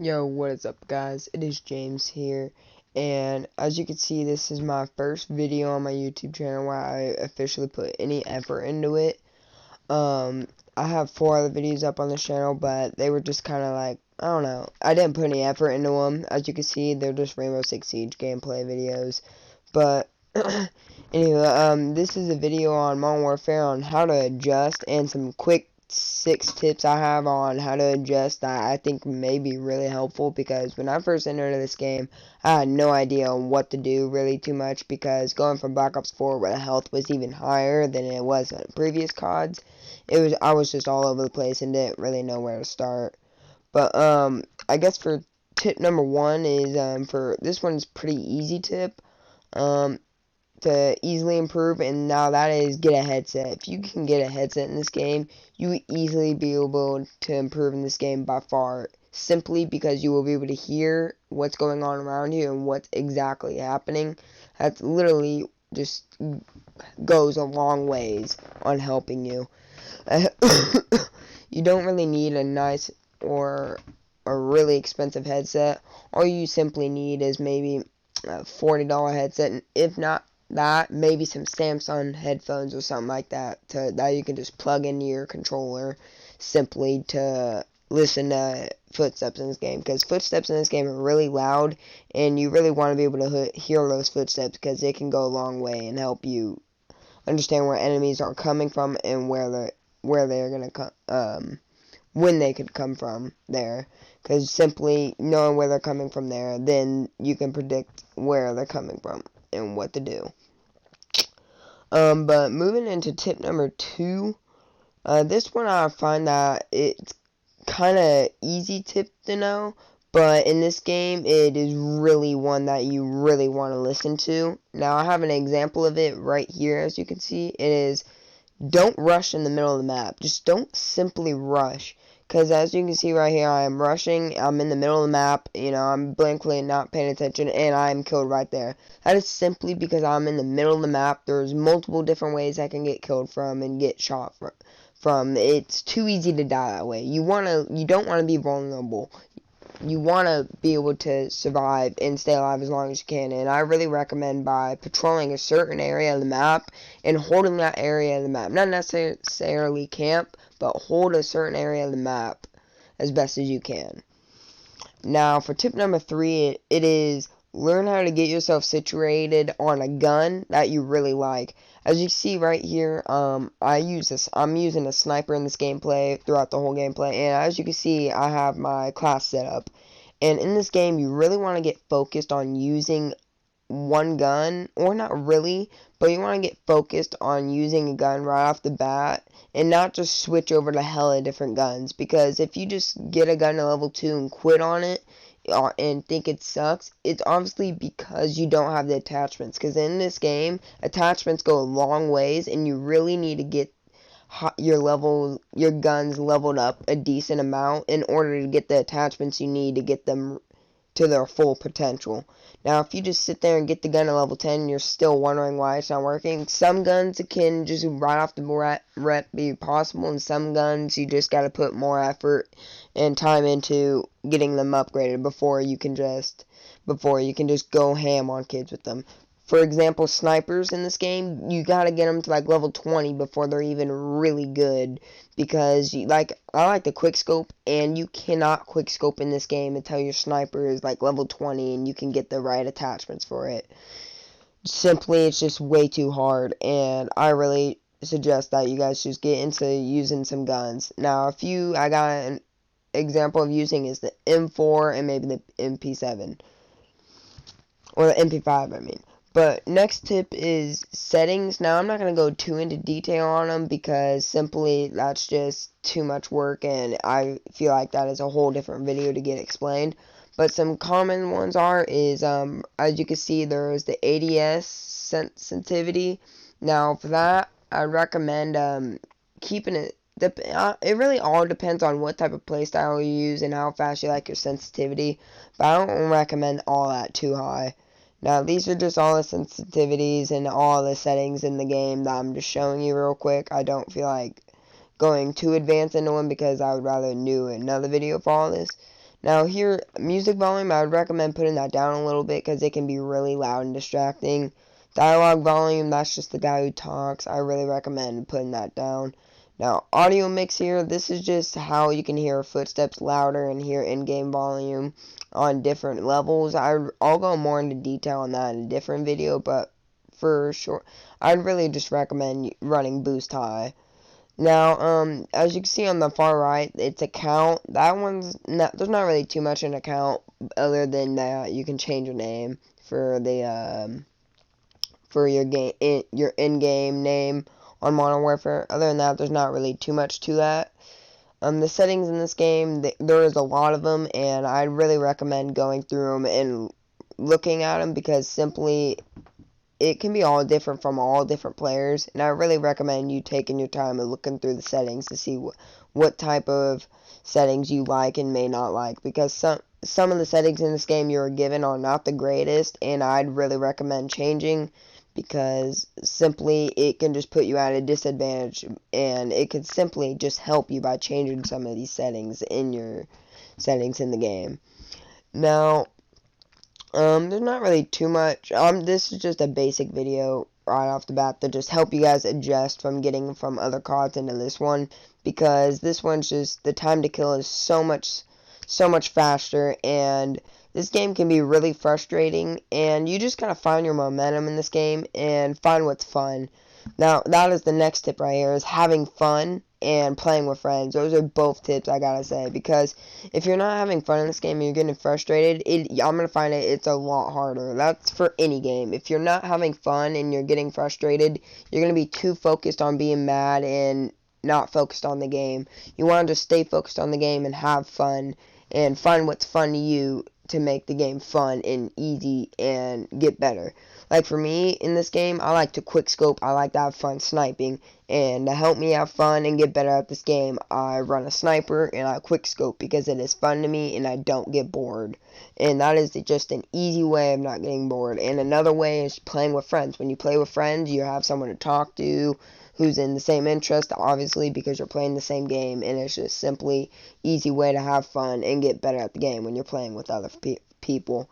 Yo, what is up, guys? It is James here, and as you can see, this is my first video on my YouTube channel where I officially put any effort into it. I have 4 other videos up on this channel, but they were just kind of like, I don't know, I didn't put any effort into them. As you can see, they're just Rainbow Six Siege gameplay videos, but anyway, this is a video on Modern Warfare on how to adjust and some quick 6 tips I have on how to adjust that I think may be really helpful, because when I first entered this game, I had no idea on what to do really too much, because going from Black Ops 4 where the health was even higher than it was in previous CODs, I was just all over the place and didn't really know where to start. But I guess for tip number 1 is for this one's pretty easy tip. To easily improve, and now that is get a headset. If you can get a headset in this game, you will easily be able to improve in this game by far, simply because you will be able to hear what's going on around you and what's exactly happening. That's literally just goes a long ways on helping you. You don't really need a nice or a really expensive headset. All you simply need is maybe a $40 headset, and if not that, maybe some Samsung headphones or something like that that you can just plug into your controller simply to listen to footsteps in this game, because footsteps in this game are really loud, and you really want to be able to hear those footsteps, because it can go a long way and help you understand where enemies are coming from and where they're gonna come, when they could come from there. Because simply knowing where they're coming from there, then you can predict where they're coming from and what to do. But moving into tip number 2, this one I find that it's kind of easy tip to know, but in this game it is really one that you really want to listen to. Now I have an example of it right here. As you can see, it is don't rush in the middle of the map. Just don't simply rush. Because as you can see right here, I am rushing, I'm in the middle of the map, I'm blankly not paying attention, and I'm killed right there. That is simply because I'm in the middle of the map. There's multiple different ways I can get killed from and get shot from. It's too easy to die that way. You don't want to be vulnerable. You want to be able to survive and stay alive as long as you can, and I really recommend by patrolling a certain area of the map and holding that area of the map. Not necessarily camp, but hold a certain area of the map as best as you can. Now, for tip number 3, it is learn how to get yourself situated on a gun that you really like. As you see right here, I'm using a sniper in this gameplay throughout the whole gameplay, and as you can see, I have my class set up. And in this game, you really want to get focused on using one gun, or not really, but you want to get focused on using a gun right off the bat, and not just switch over to hella different guns, because if you just get a gun to level 2 and quit on it, and think it sucks, it's obviously because you don't have the attachments, because in this game, attachments go a long ways, and you really need to get your guns leveled up a decent amount in order to get the attachments you need to get them to their full potential. Now, if you just sit there and get the gun at level 10 and you're still wondering why it's not working, some guns can just right off the rep be possible, and some guns you just got to put more effort and time into getting them upgraded before you can just go ham on kids with them. For example, snipers in this game, you gotta get them to like level 20 before they're even really good, because I like the quick scope, and you cannot quick scope in this game until your sniper is like level 20 and you can get the right attachments for it. Simply, it's just way too hard, and I really suggest that you guys just get into using some guns. Now, I got an example of using is the M4 and maybe the MP7, or the MP5, I mean. But next tip is settings. Now, I'm not going to go too into detail on them, because simply that's just too much work, and I feel like that is a whole different video to get explained. But some common ones is, as you can see, there is the ADS sensitivity. Now, for that, I recommend keeping it. It really all depends on what type of playstyle you use and how fast you like your sensitivity, but I don't recommend all that too high. Now, these are just all the sensitivities and all the settings in the game that I'm just showing you real quick. I don't feel like going too advanced into them, because I would rather do another video for all this. Now here, music volume, I would recommend putting that down a little bit because it can be really loud and distracting. Dialogue volume, that's just the guy who talks. I really recommend putting that down. Now, audio mix here, this is just how you can hear footsteps louder and hear in-game volume on different levels. I'll go more into detail on that in a different video, but for sure, I'd really just recommend running boost high. Now, as you can see on the far right, it's account. That one's not, there's not really too much in account other than that you can change your name for the, for your your in-game name on Modern Warfare. Other than that, there's not really too much to that. The settings in this game, there is a lot of them, and I'd really recommend going through them and looking at them because simply it can be all different from all different players, and I really recommend you taking your time and looking through the settings to see what type of settings you like and may not like, because some of the settings in this game you're given are not the greatest, and I'd really recommend changing because simply it can just put you at a disadvantage, and it could simply just help you by changing some of these settings in your settings in the game. Now, there's not really too much. This is just a basic video right off the bat to just help you guys adjust from getting from other cards into this one, because this one's just, the time to kill is so much faster, and this game can be really frustrating, and you just gotta find your momentum in this game and find what's fun. Now, that is the next tip right here, is having fun and playing with friends. Those are both tips I gotta say, because if you're not having fun in this game and you're getting frustrated, I'm gonna find it's a lot harder. That's for any game. If you're not having fun and you're getting frustrated, you're gonna be too focused on being mad and not focused on the game. You want to just stay focused on the game and have fun and find what's fun to you to make the game fun and easy and get better. Like for me in this game, I like to quick scope, I like to have fun sniping, and to help me have fun and get better at this game, I run a sniper and I quick scope because it is fun to me and I don't get bored. And that is just an easy way of not getting bored. And another way is playing with friends. When you play with friends, you have someone to talk to who's in the same interest, obviously, because you're playing the same game, and it's just simply easy way to have fun and get better at the game when you're playing with other people.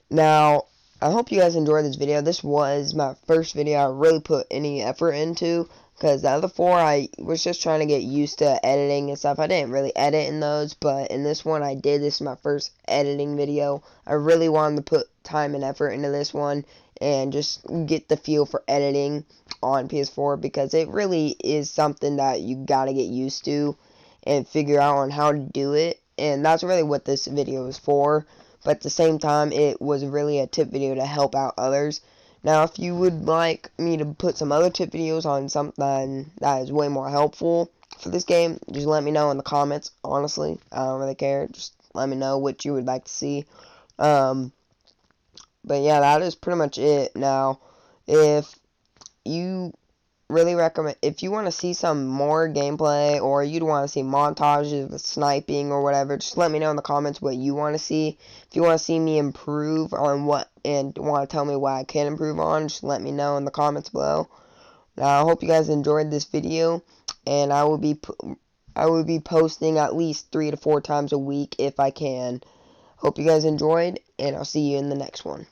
Now, I hope you guys enjoyed this video. This was my first video I really put any effort into, because the other four I was just trying to get used to editing and stuff. I didn't really edit in those, but in this one I did. This is my first editing video. I really wanted to put time and effort into this one and just get the feel for editing on PS4, because it really is something that you gotta get used to and figure out on how to do it, and that's really what this video is for. But at the same time, it was really a tip video to help out others. Now, if you would like me to put some other tip videos on something that is way more helpful for this game, just let me know in the comments. Honestly, I don't really care. Just let me know what you would like to see. But yeah, that is pretty much it. Now, if you really recommend, if you want to see some more gameplay, or you'd want to see montages of sniping or whatever, just let me know in the comments what you want to see. If you want to see me improve on what, and want to tell me what I can improve on, just let me know in the comments below. Now, I hope you guys enjoyed this video, and I will be posting at least 3 to 4 times a week if I can. Hope you guys enjoyed, and I'll see you in the next one.